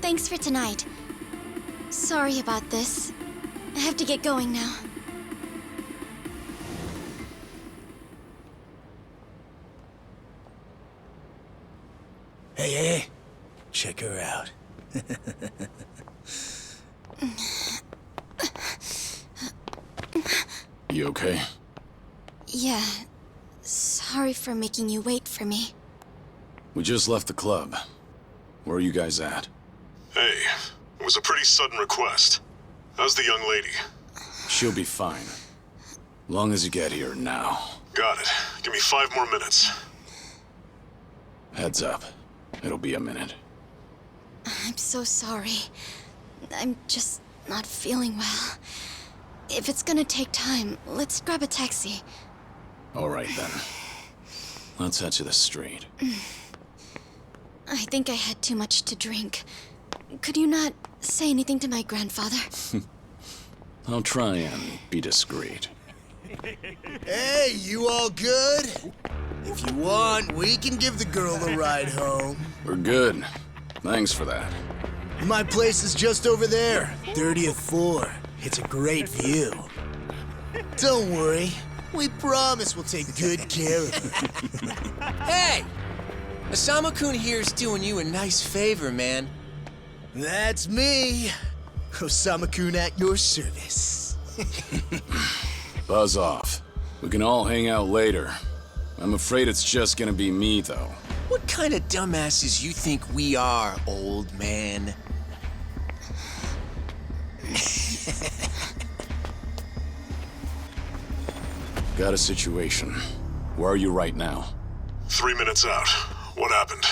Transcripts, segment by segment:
Thanks for tonight. Sorry about this. I have to get going now. Hey, check her out. You okay? Yeah. Sorry for making you wait for me. We just left the club. Where are you guys at? Hey, it was a pretty sudden request. How's the young lady? She'll be fine. Long as you get here now. Got it. Give me 5 more minutes. Heads up. It'll be a minute. I'm so sorry. I'm just not feeling well. If it's gonna take time, let's grab a taxi. All right, then. Let's head to the street. I think I had too much to drink. Could you not say anything to my grandfather? I'll try and be discreet. Hey, you all good? If you want, we can give the girl a ride home. We're good. Thanks for that. My place is just over there, 30th floor. It's a great view. Don't worry. We promise we'll take good care of her. Hey! Osama-kun here's doing you a nice favor, man. That's me. Osama-kun at your service. Buzz off. We can all hang out later. I'm afraid it's just gonna be me, though. What kind of dumbasses you think we are, old man? Got a situation. Where are you right now? 3 minutes out. What happened?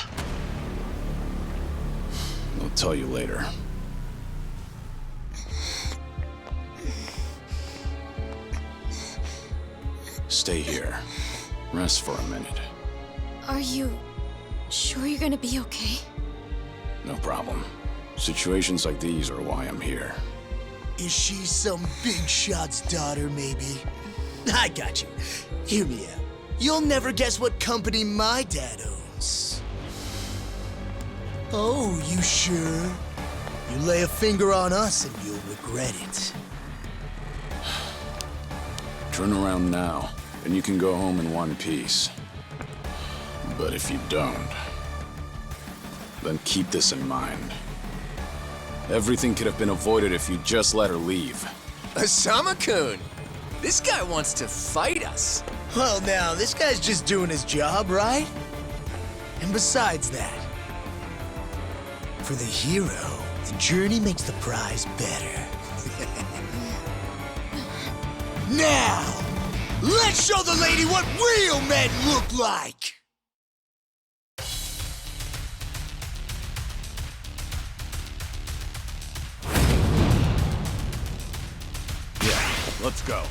I'll tell you later. Stay here. Rest for a minute. Are you sure you're gonna be okay? No problem. Situations like these are why I'm here. Is she some big shot's daughter, maybe? I got you. Hear me out. You'll never guess what company my dad owns. Oh, you sure? You lay a finger on us and you'll regret it. Turn around now, and you can go home in one piece. But if you don't, then keep this in mind. Everything could have been avoided if you just let her leave. Osama-kun! This guy wants to fight us. Well, now, this guy's just doing his job, right? And besides that, for the hero, the journey makes the prize better. Now, let's show the lady what real men look like! Yeah, let's go.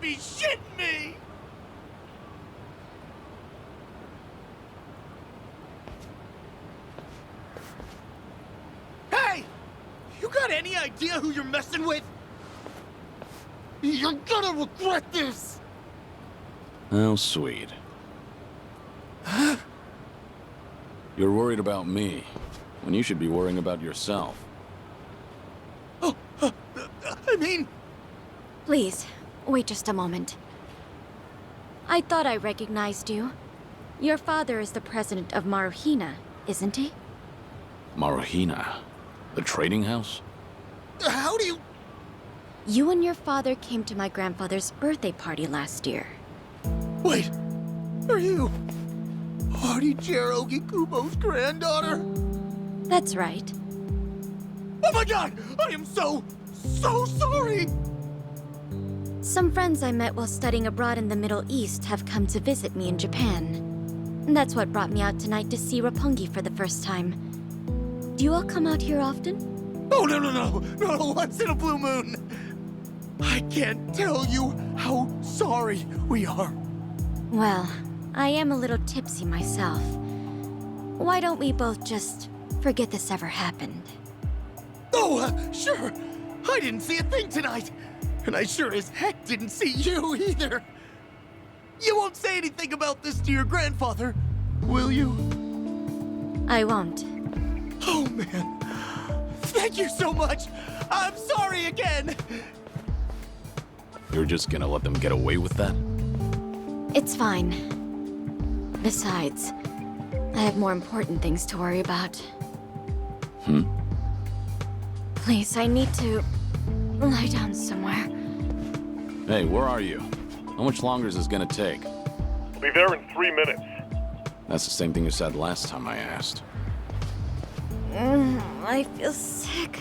be shitting me! Hey! You got any idea who you're messing with? You're gonna regret this! How sweet. You're worried about me, when you should be worrying about yourself. I mean... Please, wait just a moment. I thought I recognized you. Your father is the president of Maruhina, isn't he? Maruhina? The trading house? How do you... You and your father came to my grandfather's birthday party last year. Wait, are you... Artie Kubo's granddaughter? That's right. Oh my god! I am so sorry! Some friends I met while studying abroad in the Middle East have come to visit me in Japan. That's what brought me out tonight to see Roppongi for the first time. Do you all come out here often? Oh, no, once in a blue moon! I can't tell you how sorry we are. Well, I am a little tipsy myself. Why don't we both just forget this ever happened? Oh, sure. I didn't see a thing tonight. And I sure as heck didn't see you either. You won't say anything about this to your grandfather, will you? I won't. Oh, man. Thank you so much. I'm sorry again. You're just gonna let them get away with that? It's fine. Besides, I have more important things to worry about. Please, I need to lie down somewhere. Hey, where are you? How much longer is this gonna take? I'll be there in 3 minutes. That's the same thing you said last time I asked. I feel sick.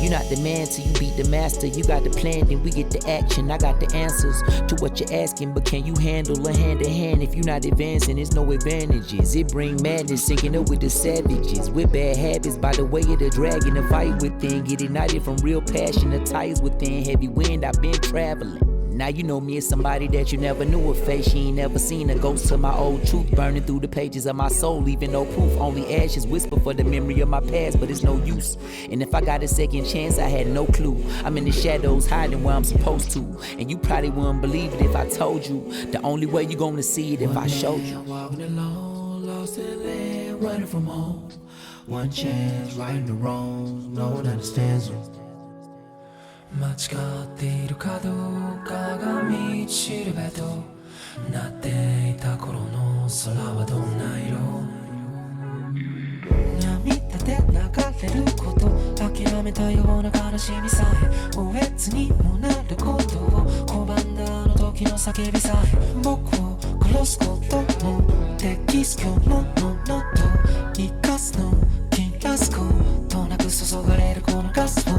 You're not the man till you beat the master. You got the plan, then we get the action. I got the answers to what you're asking, but can you handle a hand to hand? If you're not advancing, there's no advantages. It bring madness, syncing up with the savages. With bad habits, by the way of the dragon, the fight within. Get ignited from real passion, the ties within. Heavy wind, I've been traveling. Now you know me as somebody that you never knew a face. She ain't never seen a ghost to my old truth. Burning through the pages of my soul, leaving no proof. Only ashes whisper for the memory of my past, but it's no use. And if I got a second chance, I had no clue. I'm in the shadows, hiding where I'm supposed to. And you probably wouldn't believe it if I told you. The only way you gonna see it if I showed you. Walking alone, lost in land, running from home. One chance, righting the wrongs, no one understands them. 間違っているかどうかが道しるべとなっていた頃の空はどんな色涙で流れること諦めたような悲しみさえおえつにもなることを拒んだあの時の叫びさえ僕を殺すこともできす今日のものと生かすの切らすことなく注がれるこのガスを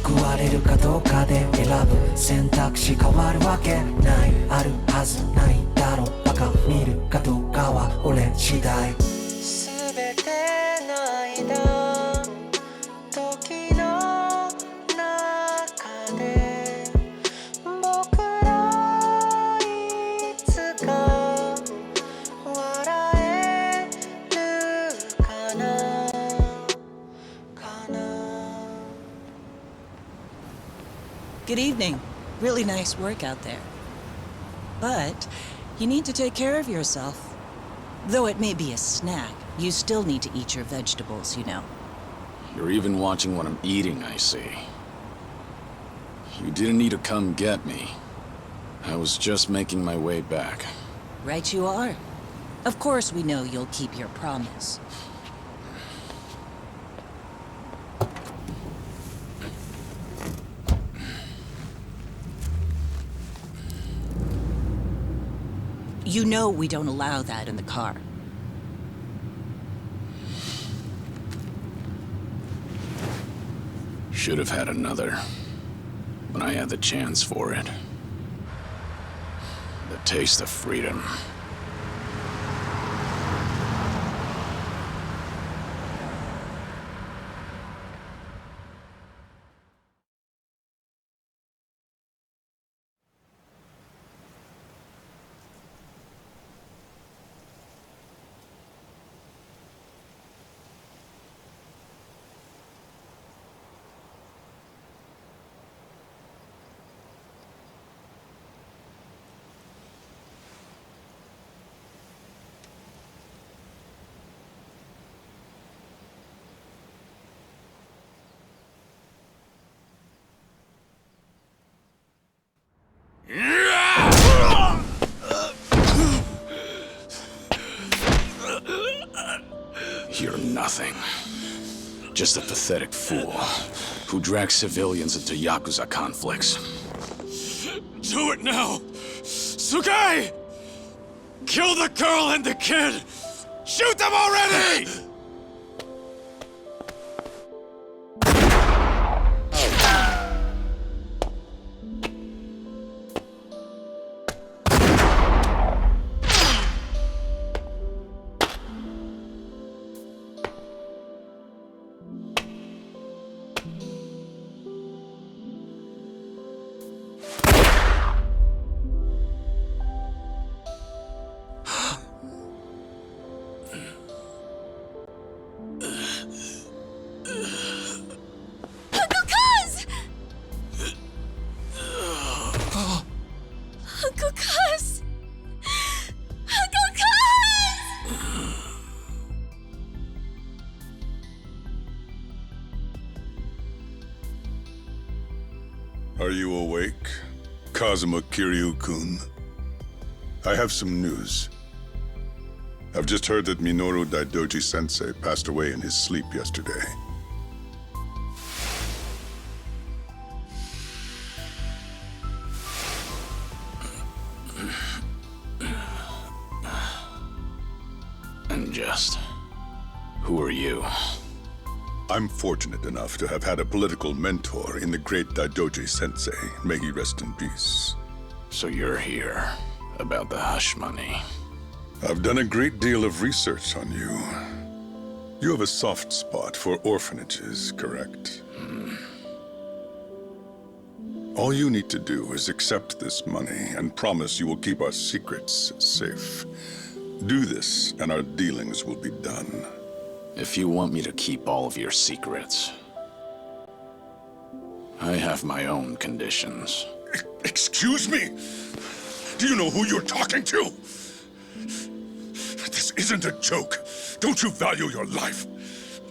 報われるかどうかで選ぶ選択肢変わるわけないあるはずないだろうバカ見るかどうかは俺次第全ての間時の中で僕らいつか笑えるかな Good evening. Really nice work out there. But you need to take care of yourself. Though it may be a snack, you still need to eat your vegetables, you know. You're even watching what I'm eating, I see. You didn't need to come get me. I was just making my way back. Right you are. Of course we know you'll keep your promise. You know we don't allow that in the car. Should have had another. when I had the chance for it. The taste of freedom. You're nothing. Just a pathetic fool who drags civilians into Yakuza conflicts. Do it now! Sugai! Kill the girl and the kid! Shoot them already! Are you awake, Kazuma Kiryu-kun? I have some news. I've just heard that Minoru Daidoji-sensei passed away in his sleep yesterday. And just... who are you? I'm fortunate enough to have had a political mentor in the great Daidoji-sensei. May he rest in peace. So you're here about the hush money. I've done a great deal of research on you. You have a soft spot for orphanages, correct? All you need to do is accept this money and promise you will keep our secrets safe. Do this, and our dealings will be done. If you want me to keep all of your secrets, I have my own conditions. Excuse me? Do you know who you're talking to? This isn't a joke. Don't you value your life?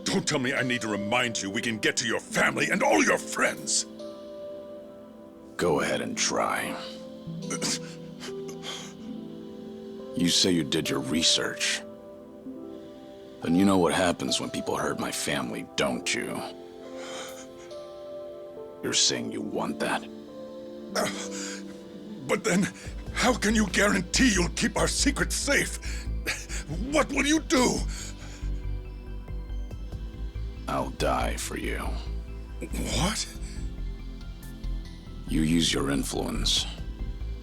Don't tell me I need to remind you we can get to your family and all your friends. Go ahead and try. You say you did your research. Then you know what happens when people hurt my family, don't you? You're saying you want that? But then, how can you guarantee you'll keep our secrets safe? What will you do? I'll die for you. What? You use your influence.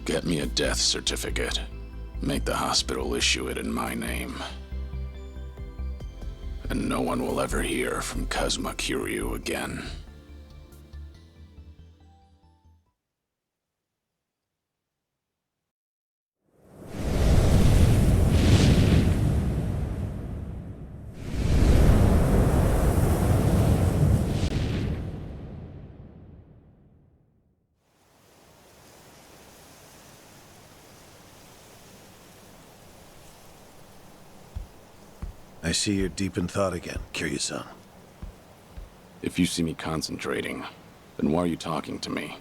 Get me a death certificate. Make the hospital issue it in my name. And no one will ever hear from Kazuma Kiryu again. I see you're deep in thought again, Kiryu-san. If you see me concentrating, then why are you talking to me?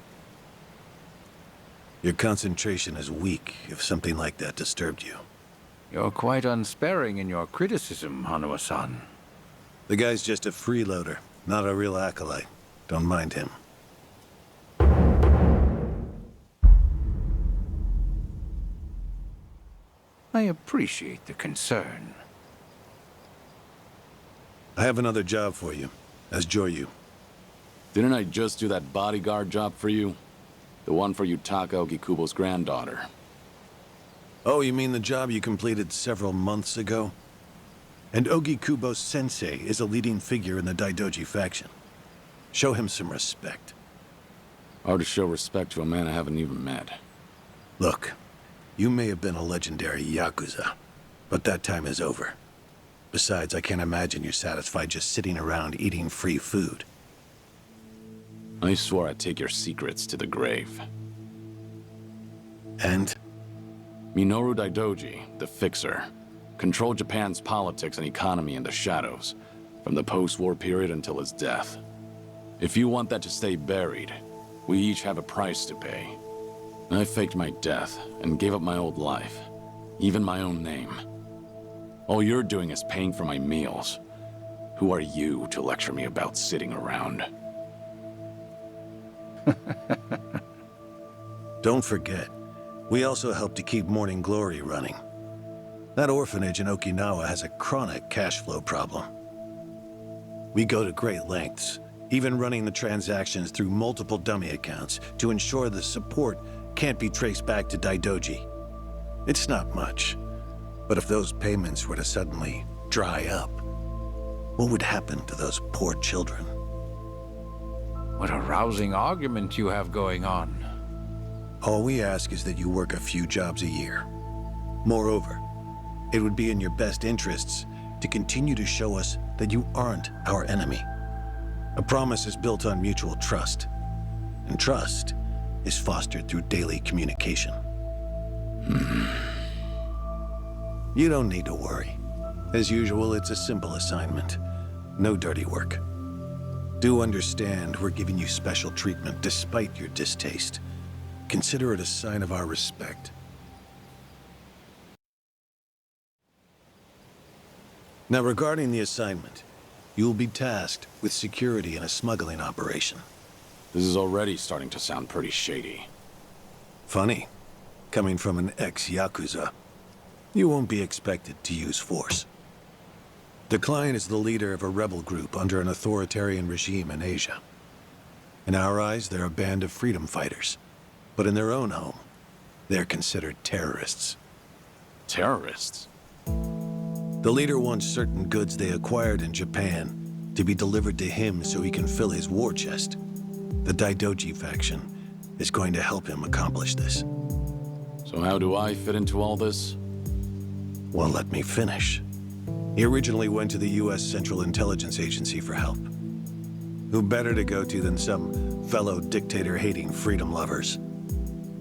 Your concentration is weak if something like that disturbed you. You're quite unsparing in your criticism, Hanuma-san. The guy's just a freeloader, not a real acolyte. Don't mind him. I appreciate the concern. I have another job for you, as Joryu. Didn't I just do that bodyguard job for you? The one for Yutaka Ogikubo's granddaughter. Oh, you mean the job you completed several months ago? And Ogikubo Sensei is a leading figure in the Daidoji faction. Show him some respect. Hard to show respect to a man I haven't even met. Look, you may have been a legendary Yakuza, but that time is over. Besides, I can't imagine you're satisfied just sitting around eating free food. I swore I'd take your secrets to the grave. And? Minoru Daidoji, the Fixer, controlled Japan's politics and economy in the shadows, from the post-war period until his death. If you want that to stay buried, we each have a price to pay. I faked my death and gave up my old life, even my own name. All you're doing is paying for my meals. Who are you to lecture me about sitting around? Don't forget, we also help to keep Morning Glory running. That orphanage in Okinawa has a chronic cash flow problem. We go to great lengths, even running the transactions through multiple dummy accounts to ensure the support can't be traced back to Daidoji. It's not much, but if those payments were to suddenly dry up, what would happen to those poor children? What a rousing argument you have going on. All we ask is that you work a few jobs a year. Moreover, it would be in your best interests to continue to show us that you aren't our enemy. A promise is built on mutual trust, and trust is fostered through daily communication. You don't need to worry. As usual, it's a simple assignment. No dirty work. Do understand we're giving you special treatment despite your distaste. Consider it a sign of our respect. Now, regarding the assignment, you'll be tasked with security in a smuggling operation. This is already starting to sound pretty shady. Funny, coming from an ex-Yakuza. You won't be expected to use force. The client is the leader of a rebel group under an authoritarian regime in Asia. In our eyes, they're a band of freedom fighters. But in their own home, they're considered terrorists. Terrorists? The leader wants certain goods they acquired in Japan to be delivered to him so he can fill his war chest. The Daidoji faction is going to help him accomplish this. So how do I fit into all this? Well, let me finish. He originally went to the U.S. Central Intelligence Agency for help. Who better to go to than some fellow dictator-hating freedom lovers?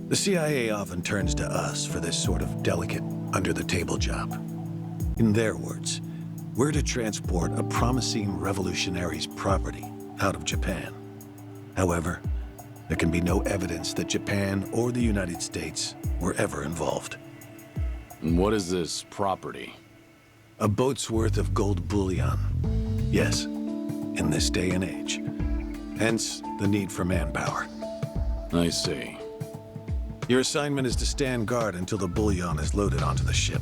The CIA often turns to us for this sort of delicate, under-the-table job. In their words, we're to transport a promising revolutionary's property out of Japan. However, there can be no evidence that Japan or the United States were ever involved. And what is this property? A boat's worth of gold bullion. Yes, in this day and age. Hence, the need for manpower. I see. Your assignment is to stand guard until the bullion is loaded onto the ship.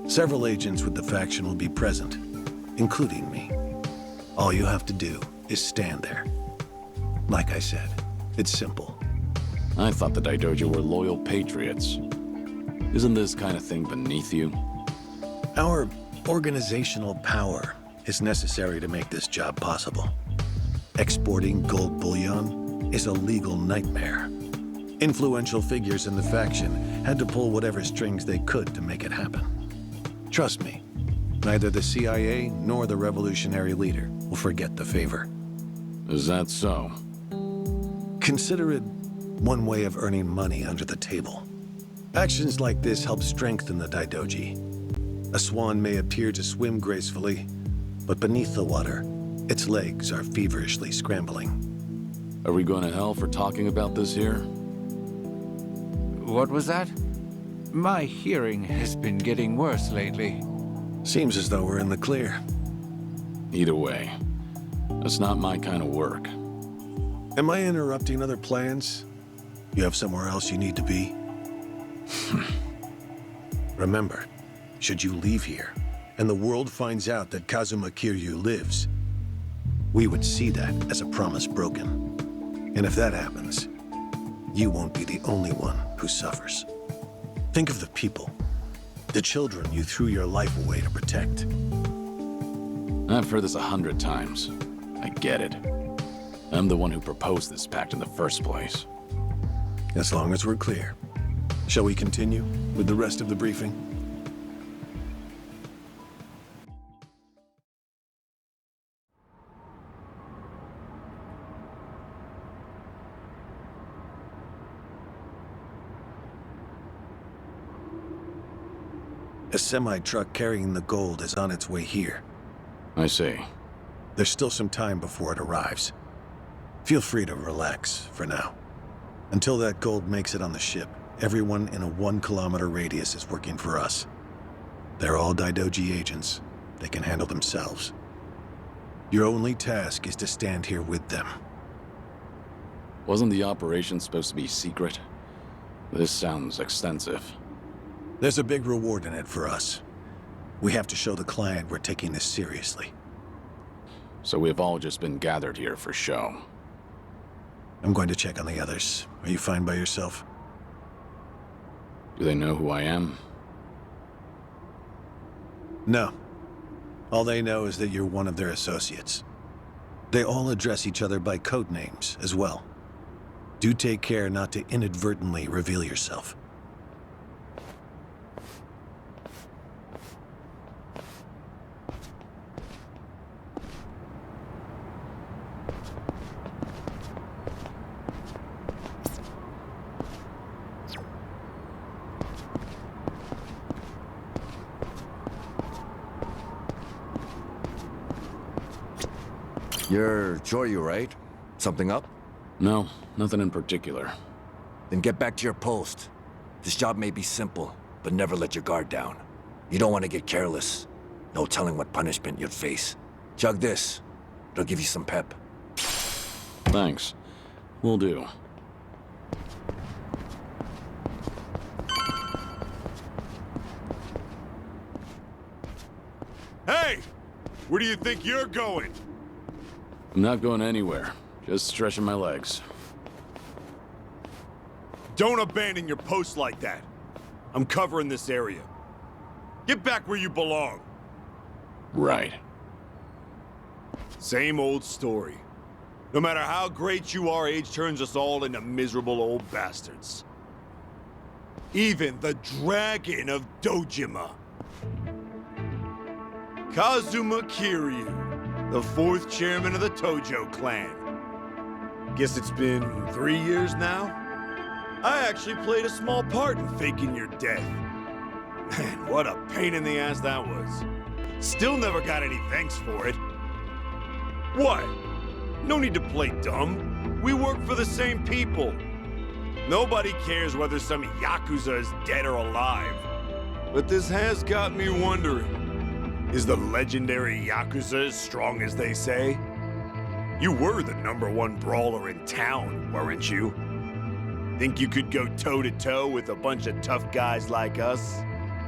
Several agents with the faction will be present, including me. All you have to do is stand there. Like I said, it's simple. I thought the Daidoji were loyal patriots. Isn't this kind of thing beneath you? Our organizational power is necessary to make this job possible. Exporting gold bullion is a legal nightmare. Influential figures in the faction had to pull whatever strings they could to make it happen. Trust me, neither the CIA nor the revolutionary leader will forget the favor. Is that so? Consider it one way of earning money under the table. Actions like this help strengthen the Daidoji. A swan may appear to swim gracefully, but beneath the water, its legs are feverishly scrambling. Are we going to hell for talking about this here? What was that? My hearing has been getting worse lately. Seems as though we're in the clear. Either way, that's not my kind of work. Am I interrupting other plans? You have somewhere else you need to be? Remember, should you leave here, and the world finds out that Kazuma Kiryu lives, we would see that as a promise broken. And if that happens, you won't be the only one who suffers. Think of the people, the children you threw your life away to protect. I've heard this 100 times. I get it. I'm the one who proposed this pact in the first place. As long as we're clear. Shall we continue with the rest of the briefing? A semi-truck carrying the gold is on its way here. I see. There's still some time before it arrives. Feel free to relax for now. Until that gold makes it on the ship, everyone in a 1-kilometer radius is working for us. They're all Daidoji agents. They can handle themselves. Your only task is to stand here with them. Wasn't the operation supposed to be secret? This sounds extensive. There's a big reward in it for us. We have to show the client we're taking this seriously. So we've all just been gathered here for show. I'm going to check on the others. Are you fine by yourself? Do they know who I am? No. All they know is that you're one of their associates. They all address each other by code names as well. Do take care not to inadvertently reveal yourself. You're Kiryu, right? Something up? No, nothing in particular. Then get back to your post. This job may be simple, but never let your guard down. You don't want to get careless. No telling what punishment you'd face. Chug this. It'll give you some pep. Thanks. Will do. Hey! Where do you think you're going? I'm not going anywhere. Just stretching my legs. Don't abandon your post like that. I'm covering this area. Get back where you belong. Right. Same old story. No matter how great you are, age turns us all into miserable old bastards. Even the Dragon of Dojima. Kazuma Kiryu, the 4th chairman of the Tojo clan. Guess it's been 3 years now? I actually played a small part in faking your death. Man, what a pain in the ass that was. Still never got any thanks for it. What? No need to play dumb. We work for the same people. Nobody cares whether some Yakuza is dead or alive. But this has got me wondering. Is the legendary Yakuza as strong as they say? You were the #1 brawler in town, weren't you? Think you could go toe-to-toe with a bunch of tough guys like us?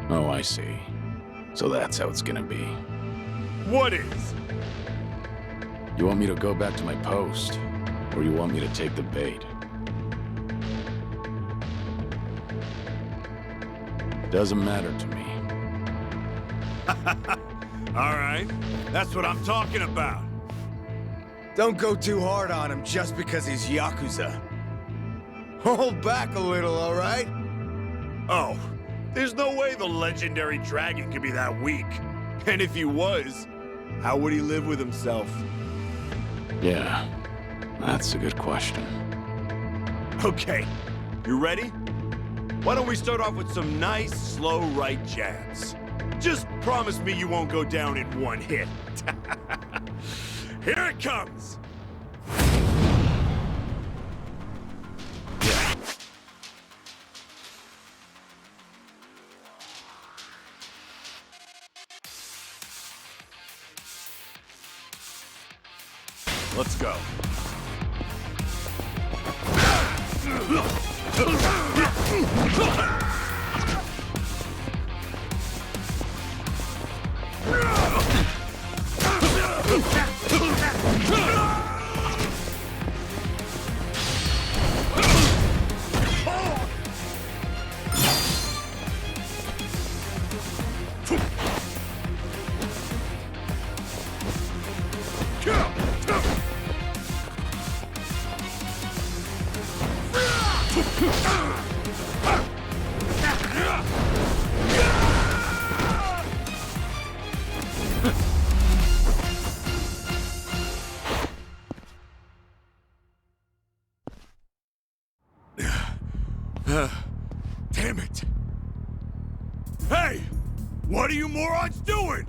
Oh, I see. So that's how it's gonna be. What is? You want me to go back to my post? Or you want me to take the bait? Doesn't matter to me. All right, that's what I'm talking about. Don't go too hard on him just because he's Yakuza. Hold back a little, all right? Oh, there's no way the legendary dragon could be that weak. And if he was, how would he live with himself? Yeah, that's a good question. Okay, you ready? Why don't we start off with some nice, slow right jabs? Just promise me you won't go down in one hit. Here it comes! Let's go. Damn it! Hey! What are you morons doing?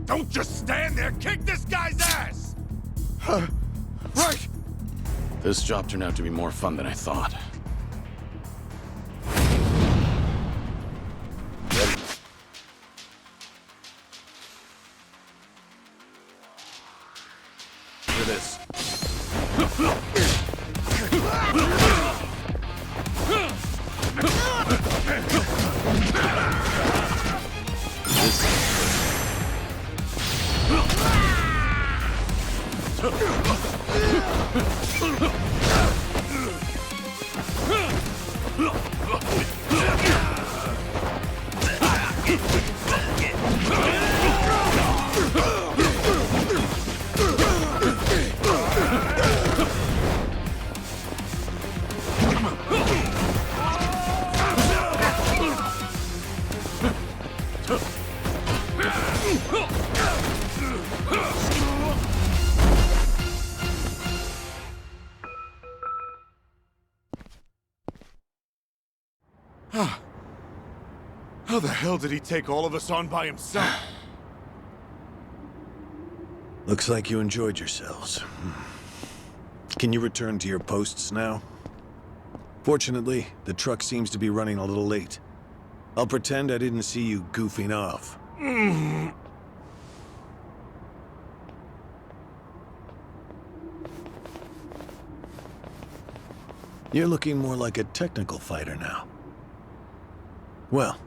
Don't just stand there, kick this guy's ass! Right! This job turned out to be more fun than I thought. Ready? For this. How the hell did he take all of us on by himself? Looks like you enjoyed yourselves. Can you return to your posts now? Fortunately, the truck seems to be running a little late. I'll pretend I didn't see you goofing off. You're looking more like a technical fighter now. Well,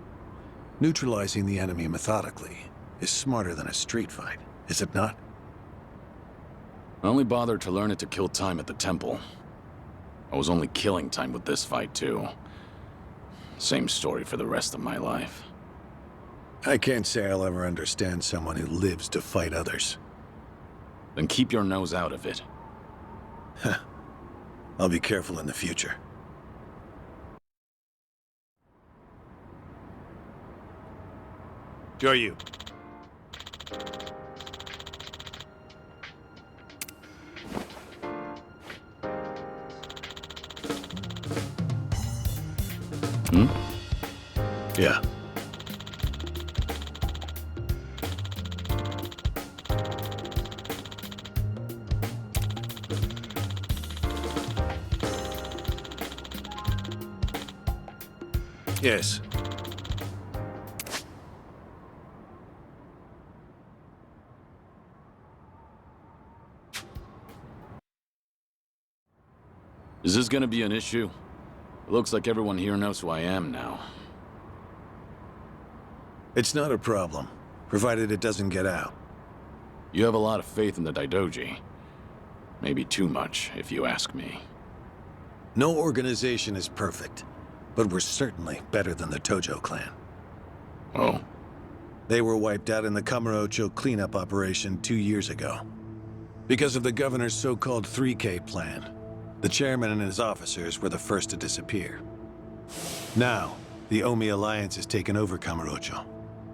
neutralizing the enemy methodically is smarter than a street fight, is it not? I only bothered to learn it to kill time at the temple. I was only killing time with this fight, too. Same story for the rest of my life. I can't say I'll ever understand someone who lives to fight others. Then keep your nose out of it. I'll be careful in the future. Kiryu. Yeah. Yes. Is this gonna be an issue? It looks like everyone here knows who I am now. It's not a problem, provided it doesn't get out. You have a lot of faith in the Daidoji. Maybe too much, if you ask me. No organization is perfect, but we're certainly better than the Tojo clan. Oh? They were wiped out in the Kamurocho cleanup operation 2 years ago. Because of the governor's so-called 3K plan, the chairman and his officers were the first to disappear. Now, the Omi Alliance has taken over Kamurocho,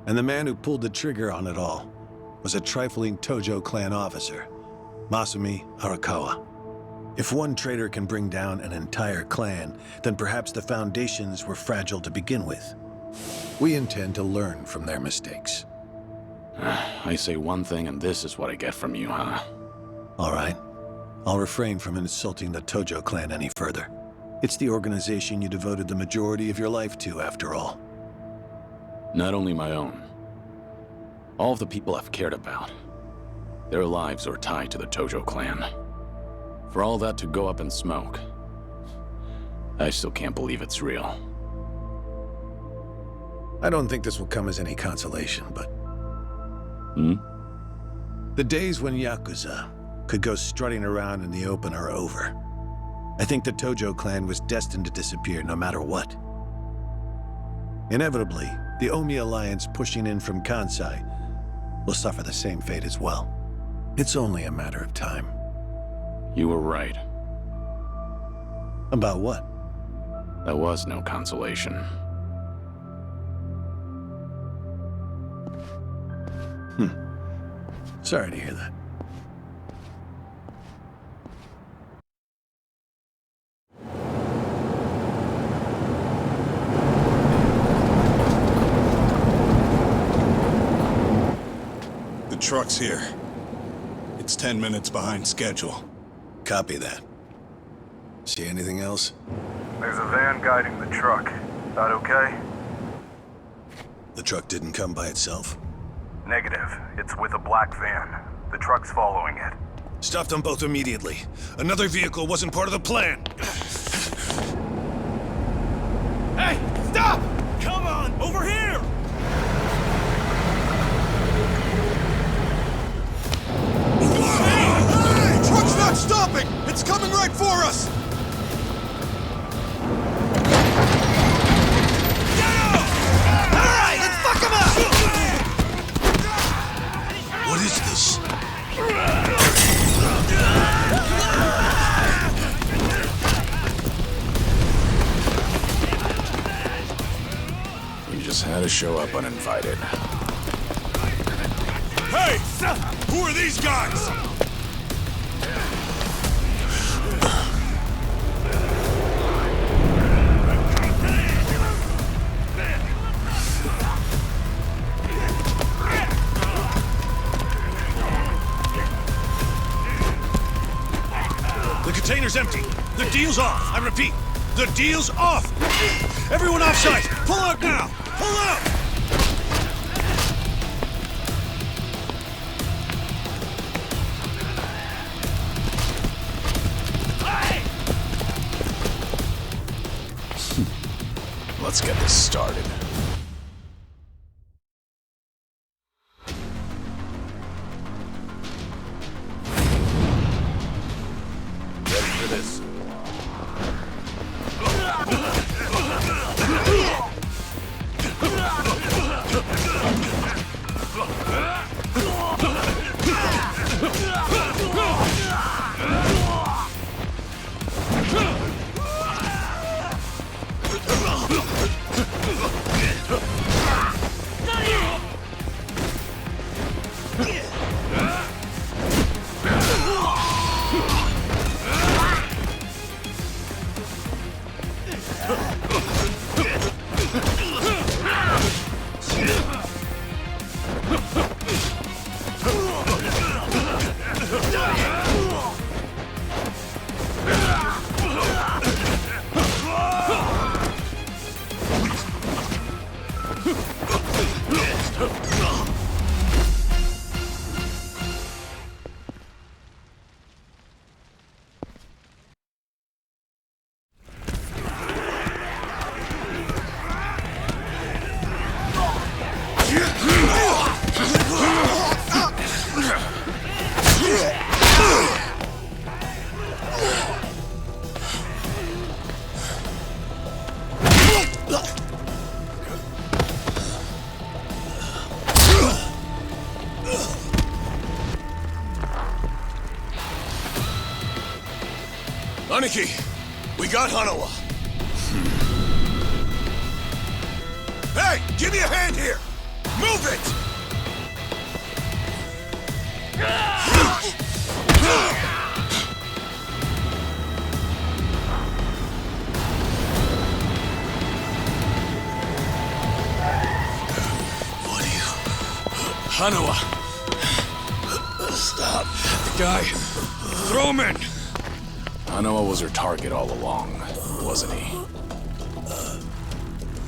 and the man who pulled the trigger on it all was a trifling Tojo clan officer, Masumi Arakawa. If one traitor can bring down an entire clan, then perhaps the foundations were fragile to begin with. We intend to learn from their mistakes. I say one thing and this is what I get from you, huh? All right. I'll refrain from insulting the Tojo clan any further. It's the organization you devoted the majority of your life to, after all. Not only my own. All of the people I've cared about. Their lives are tied to the Tojo clan. For all that to go up in smoke, I still can't believe it's real. I don't think this will come as any consolation, but... The days when Yakuza could go strutting around in the open are over. I think the Tojo clan was destined to disappear no matter what. Inevitably, the Omi Alliance pushing in from Kansai will suffer the same fate as well. It's only a matter of time. You were right. About what? That was no consolation. Sorry to hear that. The truck's here. It's 10 minutes behind schedule. Copy that. See anything else? There's a van guiding the truck. That okay? The truck didn't come by itself? Negative. It's with a black van. The truck's following it. Stop them both immediately. Another vehicle wasn't part of the plan. Hey, stop! Come on, over here! Hey! Truck's not stopping! It's coming right for us! Alright, let's fuck him up! What is this? You just had to show up uninvited. Hey! Who are these guys? The container's empty. The deal's off. I repeat, the deal's off. Everyone offside. Pull out now. Pull out. Let's get this started. Ready for this? Aniki, we got Hanawa. Hey, give me a hand here! Move it! What are you... Hanawa! Stop. Guy, throw him in! Hanawa was her target all along, wasn't he?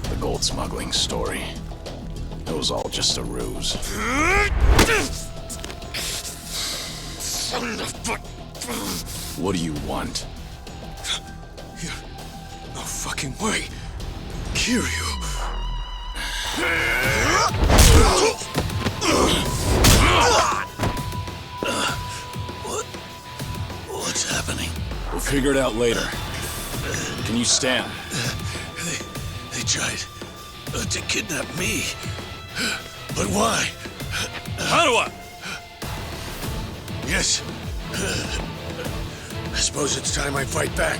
The gold smuggling story. It was all just a ruse. What do you want? No fucking way. Kiryu. What's happening? We'll figure it out later. Can you stand? They tried to kidnap me. But why? Hanawa! Yes. I suppose it's time I fight back.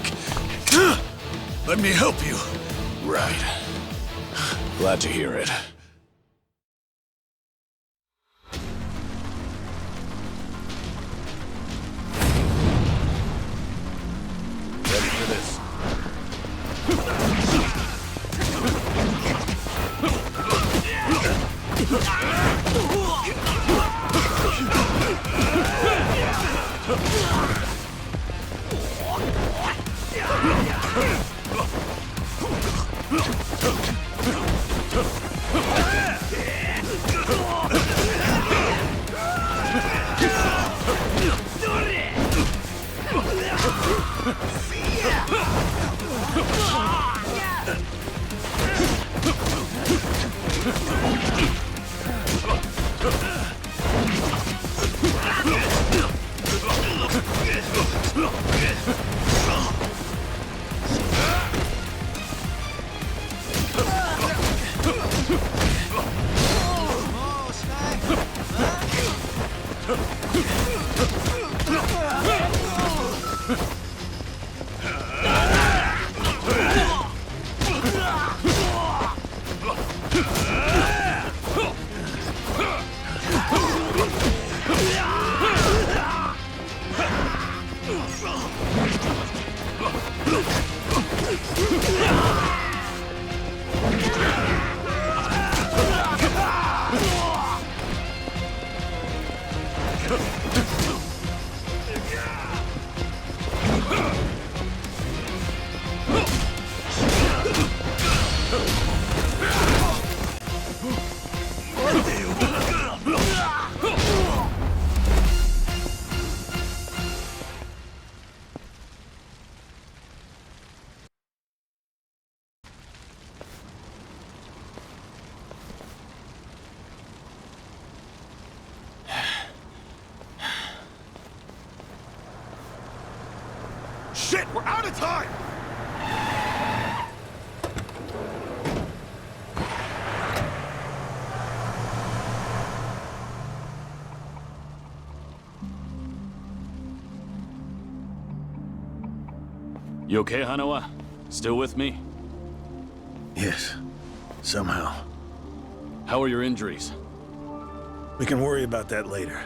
Let me help you. Right. Glad to hear it. Ready for this. Shit, we're out of time! You okay, Hanawa? Still with me? Yes. Somehow. How are your injuries? We can worry about that later.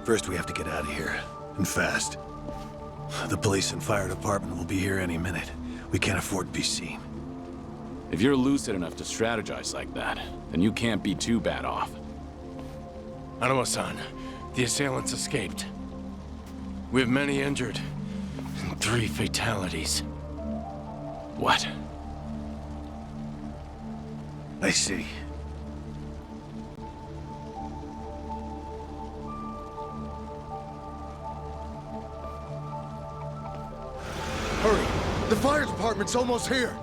First, we have to get out of here. And fast. The police and fire department will be here any minute. We can't afford to be seen. If you're lucid enough to strategize like that, then you can't be too bad off. Hanawa-san, the assailants escaped. We have many injured, and 3 fatalities. What? I see. Hurry! The fire department's almost here!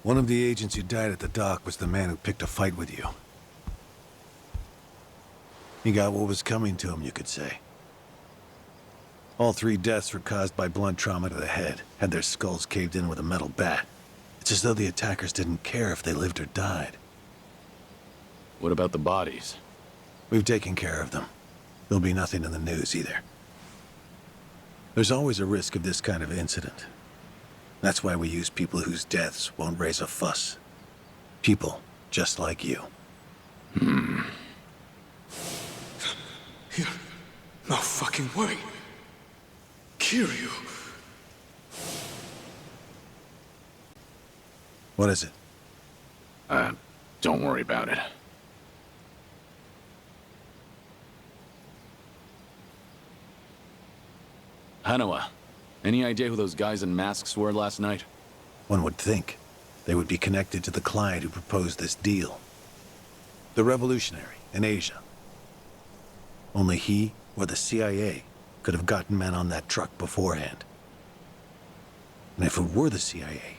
One of the agents who died at the dock was the man who picked a fight with you. He got what was coming to him, you could say. All 3 deaths were caused by blunt trauma to the head, had their skulls caved in with a metal bat. It's as though the attackers didn't care if they lived or died. What about the bodies? We've taken care of them. There'll be nothing in the news either. There's always a risk of this kind of incident. That's why we use people whose deaths won't raise a fuss. People just like you. No fucking way. Kiryu. What is it? Don't worry about it. Hanawa, any idea who those guys in masks were last night? One would think they would be connected to the client who proposed this deal. The revolutionary in Asia. Only he or the CIA could have gotten men on that truck beforehand. And if it were the CIA,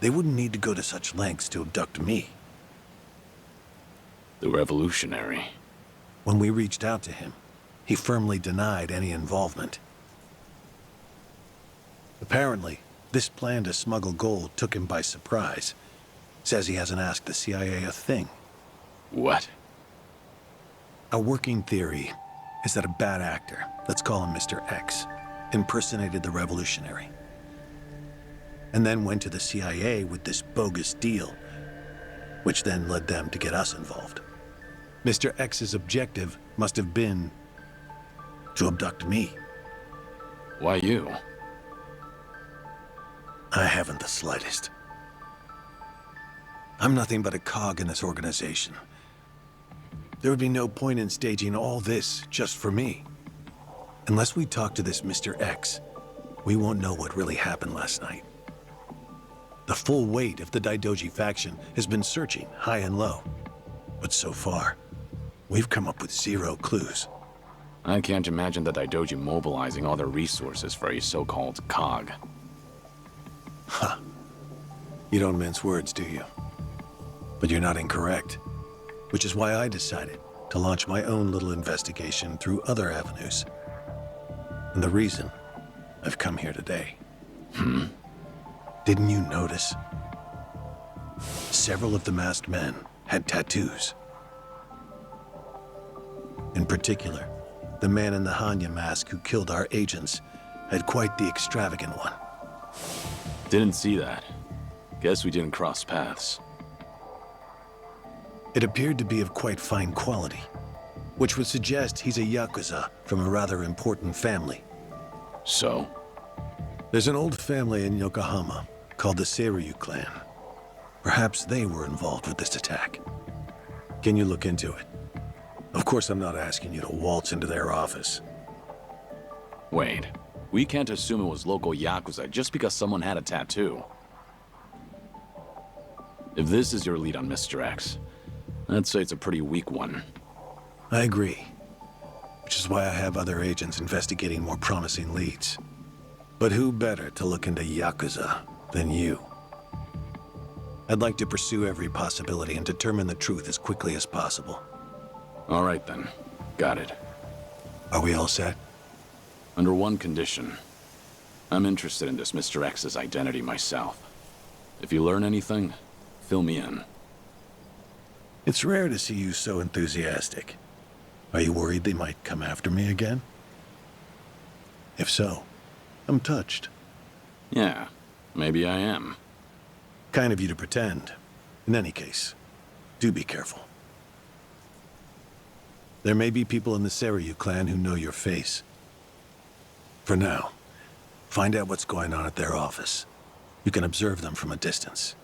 they wouldn't need to go to such lengths to abduct me. The revolutionary. When we reached out to him, he firmly denied any involvement. Apparently, this plan to smuggle gold took him by surprise. Says he hasn't asked the CIA a thing. What? A working theory is that a bad actor, let's call him Mr. X, impersonated the revolutionary. And then went to the CIA with this bogus deal, which then led them to get us involved. Mr. X's objective must have been to abduct me. Why you? I haven't the slightest. I'm nothing but a cog in this organization. There would be no point in staging all this just for me. Unless we talk to this Mr. X, we won't know what really happened last night. The full weight of the Daidoji faction has been searching high and low. But so far, we've come up with 0 clues. I can't imagine the Daidoji mobilizing all their resources for a so-called cog. Ha! You don't mince words, do you? But you're not incorrect. Which is why I decided to launch my own little investigation through other avenues. And the reason I've come here today. Didn't you notice? Several of the masked men had tattoos. In particular, the man in the Hanya mask who killed our agents had quite the extravagant one. Didn't see that. Guess we didn't cross paths. It appeared to be of quite fine quality, which would suggest he's a Yakuza from a rather important family. So? There's an old family in Yokohama called the Seiryu clan. Perhaps they were involved with this attack. Can you look into it? Of course, I'm not asking you to waltz into their office. Wait, we can't assume it was local Yakuza just because someone had a tattoo. If this is your lead on Mr. X, I'd say it's a pretty weak one. I agree. Which is why I have other agents investigating more promising leads. But who better to look into Yakuza than you? I'd like to pursue every possibility and determine the truth as quickly as possible. All right then. Got it. Are we all set? Under one condition. I'm interested in this Mr. X's identity myself. If you learn anything, fill me in. It's rare to see you so enthusiastic. Are you worried they might come after me again? If so, I'm touched. Yeah, maybe I am. Kind of you to pretend. In any case, do be careful. There may be people in the Seiryu clan who know your face. For now, find out what's going on at their office. You can observe them from a distance.